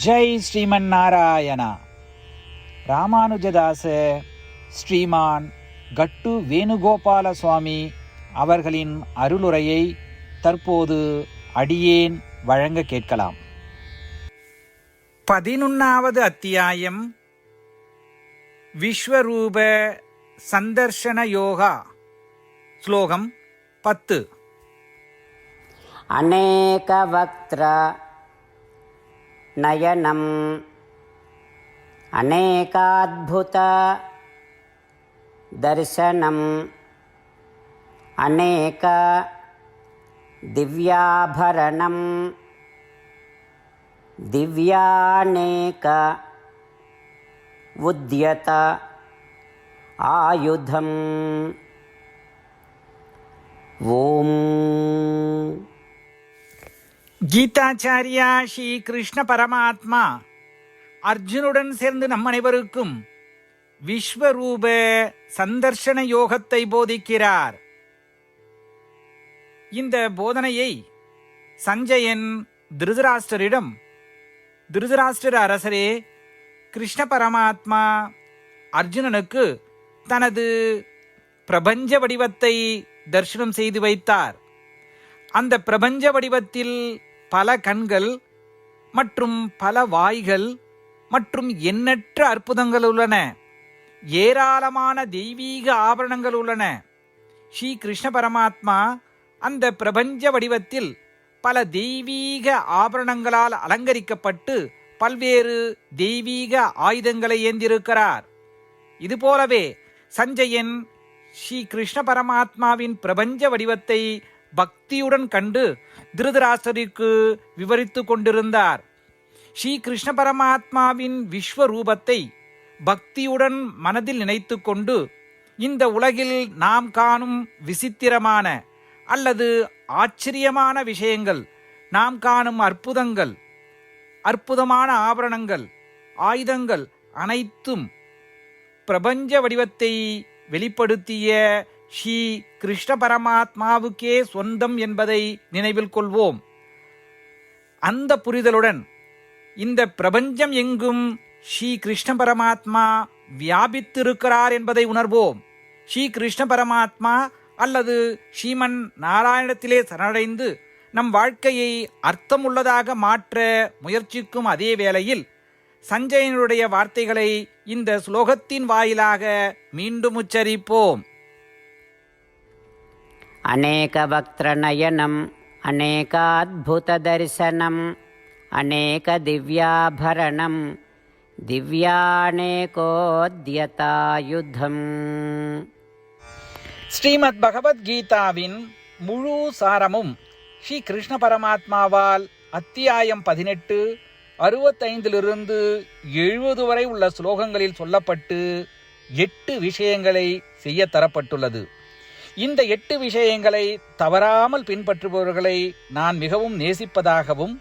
ஜெய் ஸ்ரீமன் நாராயணா. ராமானுஜதாச ஸ்ரீமான் கட்டு வேணுகோபால சுவாமி அவர்களின் அருளுரையை தற்போது அடியேன் வழங்க கேட்கலாம். 11வது அத்தியாயம் விஸ்வரூப சந்தர்ஷன யோகா. ஸ்லோகம் 10. அநேக வக்த்ர நயனம் அநேகாத்புத தர்சனம் அநேக திவ்யாபரணம் திவ்யாநேக உத்யத ஆயுதம். ஓம். கீதாச்சாரியா ஸ்ரீ கிருஷ்ண பரமாத்மா அர்ஜுனுடன் சேர்ந்து நம் அனைவருக்கும் விஸ்வரூப சந்தர்ஷன யோகத்தை போதிக்கிறார். இந்த போதனையை சஞ்சயன் திருதராஷ்டிரரிடம், திருதராஷ்டிர அரசரே, கிருஷ்ண பரமாத்மா அர்ஜுனனுக்கு தனது பிரபஞ்ச வடிவத்தை தரிசனம் செய்து வைத்தார். அந்த பிரபஞ்ச வடிவத்தில் பல கண்கள் மற்றும் பல வாய்கள் மற்றும் எண்ணற்ற அற்புதங்கள் உள்ளன. ஏராளமான தெய்வீக ஆபரணங்கள் உள்ளன. ஸ்ரீ கிருஷ்ண பரமாத்மா அந்த பிரபஞ்ச வடிவத்தில் பல தெய்வீக ஆபரணங்களால் அலங்கரிக்கப்பட்டு பல்வேறு தெய்வீக ஆயுதங்களை ஏந்திருக்கிறார். இதுபோலவே சஞ்சயன் ஸ்ரீ கிருஷ்ண பரமாத்மாவின் பிரபஞ்ச வடிவத்தை பக்தியுடன் கண்டு திருதராஷ்டிரருக்கு விவரித்து கொண்டிருந்தார். ஸ்ரீ கிருஷ்ண பரமாத்மாவின் விஸ்வரூபத்தை பக்தியுடன் மனதில் நினைத்து கொண்டு இந்த உலகில் நாம் காணும் விசித்திரமான அல்லது ஆச்சரியமான விஷயங்கள், நாம் காணும் அற்புதங்கள், அற்புதமான ஆபரணங்கள், ஆயுதங்கள் அனைத்தும் பிரபஞ்ச வடிவத்தை வெளிப்படுத்திய ஸ்ரீ கிருஷ்ண பரமாத்மாவுக்கே சொந்தம் என்பதை நினைவில் கொள்வோம். அந்த புரிதலுடன் இந்த பிரபஞ்சம் எங்கும் ஸ்ரீ கிருஷ்ண பரமாத்மா வியாபித்திருக்கிறார் என்பதை உணர்வோம். ஸ்ரீ கிருஷ்ண பரமாத்மா அல்லது ஸ்ரீமன் நாராயணத்திலே சரணடைந்து நம் வாழ்க்கையை அர்த்தமுள்ளதாக மாற்ற முயற்சிக்கும் அதே வேளையில் சஞ்சயனுடைய வார்த்தைகளை இந்த ஸ்லோகத்தின் வாயிலாக மீண்டும் உச்சரிப்போம். அநேக வக்த்ர நயனம் அநேகாத்புத தரிசனம் அநேக திவ்யாபரணம் திவ்யாநேகோத்யதாயுதம். ஸ்ரீமத் பகவத்கீதாவின் முழு சாரமும் ஸ்ரீ கிருஷ்ண பரமாத்மாவால் அத்தியாயம் 18, 65 70 வரை உள்ள ஸ்லோகங்களில் சொல்லப்பட்டு 8 விஷயங்களை செய்ய தரப்பட்டுள்ளது. இந்த 8 விஷயங்களை தவறாமல் பின்பற்றுபவர்களை நான் மிகவும் நேசிப்பதாகவும்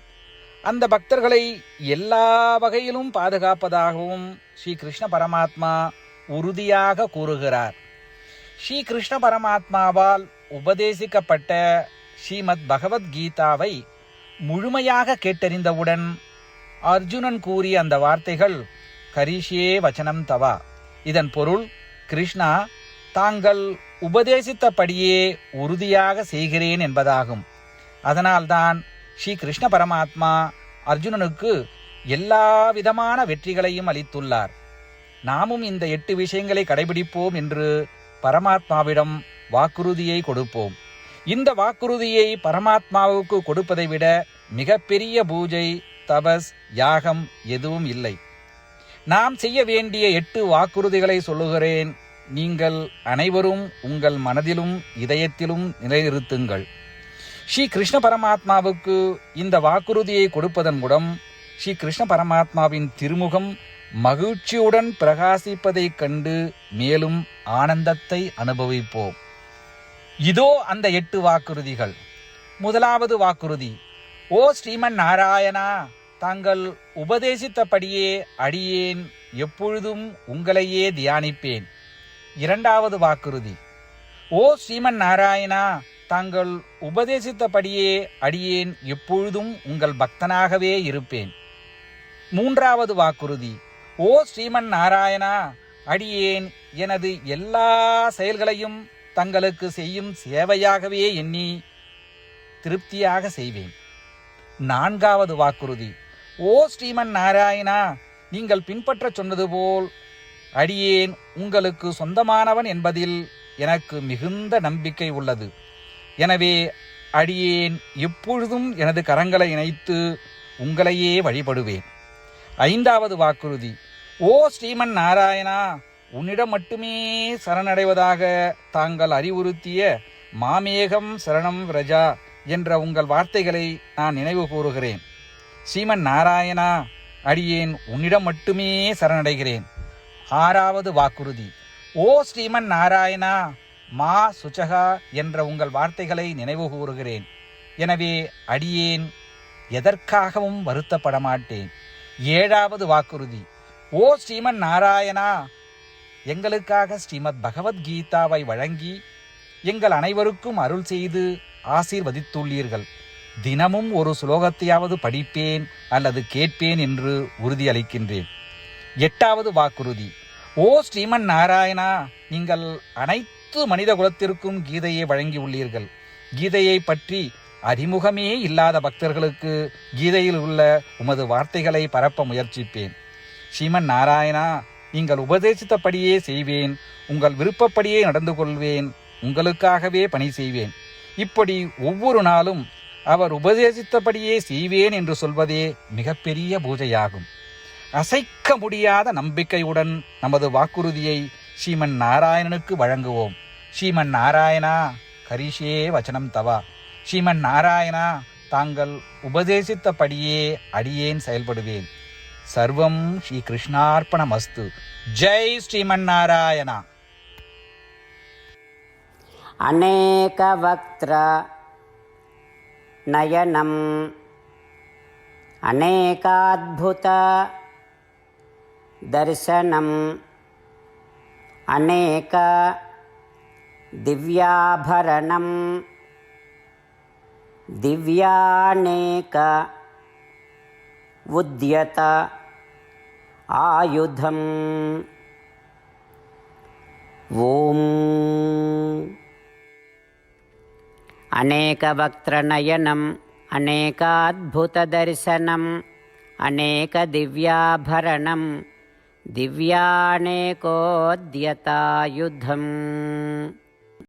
அந்த பக்தர்களை எல்லா வகையிலும் பாதுகாப்பதாகவும் ஸ்ரீ கிருஷ்ண பரமாத்மா உறுதியாக கூறுகிறார். ஸ்ரீ கிருஷ்ண பரமாத்மாவால் உபதேசிக்கப்பட்ட ஸ்ரீமத் பகவத்கீதாவை முழுமையாக கேட்டறிந்தவுடன் அர்ஜுனன் கூறிய அந்த வார்த்தைகள் கரிஷ்யே வச்சனம் தவா. இதன் பொருள், கிருஷ்ணா, தாங்கள் உபதேசித்தபடியே உறுதியாக செய்கிறேன் என்பதாகும். அதனால்தான் ஸ்ரீ கிருஷ்ண பரமாத்மா அர்ஜுனனுக்கு எல்லா விதமான வெற்றிகளையும் அளித்துள்ளார். நாமும் இந்த 8 விஷயங்களை கடைபிடிப்போம் என்று பரமாத்மாவிடம் வாக்குறுதியை கொடுப்போம். இந்த வாக்குறுதியை பரமாத்மாவுக்கு கொடுப்பதை விட மிகப்பெரிய பூஜை, தபஸ், யாகம் எதுவும் இல்லை. நாம் செய்ய வேண்டிய 8 வாக்குறுதிகளை சொல்லுகிறேன். நீங்கள் அனைவரும் உங்கள் மனதிலும் இதயத்திலும் நிலைநிறுத்துங்கள். ஸ்ரீ கிருஷ்ண பரமாத்மாவுக்கு இந்த வாக்குறுதியை கொடுப்பதன் மூலம் ஸ்ரீ கிருஷ்ண பரமாத்மாவின் திருமுகம் மகிழ்ச்சியுடன் பிரகாசிப்பதைக் கண்டு மேலும் ஆனந்தத்தை அனுபவிப்போம். இதோ அந்த 8 வாக்குறுதிகள். முதலாவது வாக்குறுதி: ஓ ஸ்ரீமன் நாராயணா, தாங்கள் உபதேசித்தபடியே அடியேன் எப்பொழுதும் உங்களையே தியானிப்பேன். இரண்டாவது வாக்குறுதி: ஓ ஸ்ரீமன் நாராயணா, தாங்கள் உபதேசித்தபடியே அடியேன் எப்பொழுதும் உங்கள் பக்தனாகவே இருப்பேன். மூன்றாவது வாக்குறுதி: ஓ ஸ்ரீமன் நாராயணா, அடியேன் எனது எல்லா செயல்களையும் தங்களுக்கு செய்யும் சேவையாகவே எண்ணி திருப்தியாக செய்வேன். நான்காவது வாக்குறுதி: ஓ ஸ்ரீமன் நாராயணா, நீங்கள் பின்பற்ற சொன்னது போல் அடியேன் உங்களுக்கு சொந்தமானவன் என்பதில் எனக்கு மிகுந்த நம்பிக்கை உள்ளது. எனவே அடியேன் எப்பொழுதும் எனது கரங்களை இணைத்து உங்களையே வழிபடுவேன். ஐந்தாவது வாக்குறுதி: ஓ ஸ்ரீமன் நாராயணா, உன்னிடம் மட்டுமே சரணடைவதாக தாங்கள் அறிவுறுத்திய மாமேகம் சரணம் விரஜா என்ற உங்கள் வார்த்தைகளை நான் நினைவு கூறுகிறேன். ஸ்ரீமன் நாராயணா, அடியேன் உன்னிடம் மட்டுமே சரணடைகிறேன். ஆறாவது வாக்குறுதி: ஓ ஸ்ரீமன் நாராயணா, மா சுச்சகா என்ற உங்கள் வார்த்தைகளை நினைவு கூறுகிறேன். எனவே அடியேன் எதற்காகவும் வருத்தப்பட மாட்டேன். ஏழாவது வாக்குறுதி: ஓ ஸ்ரீமன் நாராயணா, எங்களுக்காக ஸ்ரீமத் பகவத்கீதாவை வழங்கி எங்கள் அனைவருக்கும் அருள் செய்து ஆசீர்வதித்துள்ளீர்கள். தினமும் ஒரு ஸ்லோகத்தையாவது படிப்பேன் அல்லது கேட்பேன் என்று உறுதியளிக்கின்றேன். எட்டாவது வாக்குறுதி: ஓ ஸ்ரீமன் நாராயணா, நீங்கள் அனைத்து மனித குலத்திற்கும் கீதையை வழங்கியுள்ளீர்கள். கீதையை பற்றி அறிமுகமே இல்லாத பக்தர்களுக்கு கீதையில் உள்ள உமது வார்த்தைகளை பரப்ப முயற்சிப்பேன். ஸ்ரீமன் நாராயணா, நீங்கள் உபதேசித்தபடியே செய்வேன். உங்கள் விருப்பப்படியே நடந்து கொள்வேன். உங்களுக்காகவே பணி செய்வேன். இப்படி ஒவ்வொரு நாளும் அவர் உபதேசித்தபடியே செய்வேன் என்று சொல்வதே மிகப்பெரிய பூஜையாகும். அசைக்க முடியாத நம்பிக்கையுடன் நமது வாக்குறுதியை ஸ்ரீமன் நாராயணனுக்கு வழங்குவோம். ஸ்ரீமன் நாராயணா, கரிஷே வச்சனம் தவா. ஸ்ரீமன் நாராயணா, தாங்கள் உபதேசித்தபடியே அடியேன் செயல்படுவேன். சர்வம் ஸ்ரீ கிருஷ்ணார்ப்பணமஸ்து. ஜெய் ஸ்ரீமன் நாராயணா. அநேகவக்த்ர நயனம் அநேகாத்புத தர்சனம் அநேக திவ்யாபரணம் திவ்யாநேக உத்யத ஆயுதம். ஓம் அநேகவக்த்ரநயனம் அநேகாத்புததர்சனம் அநேகதிவ்யாபரணம் திவ்யாநேகோத்யதாயுதம்.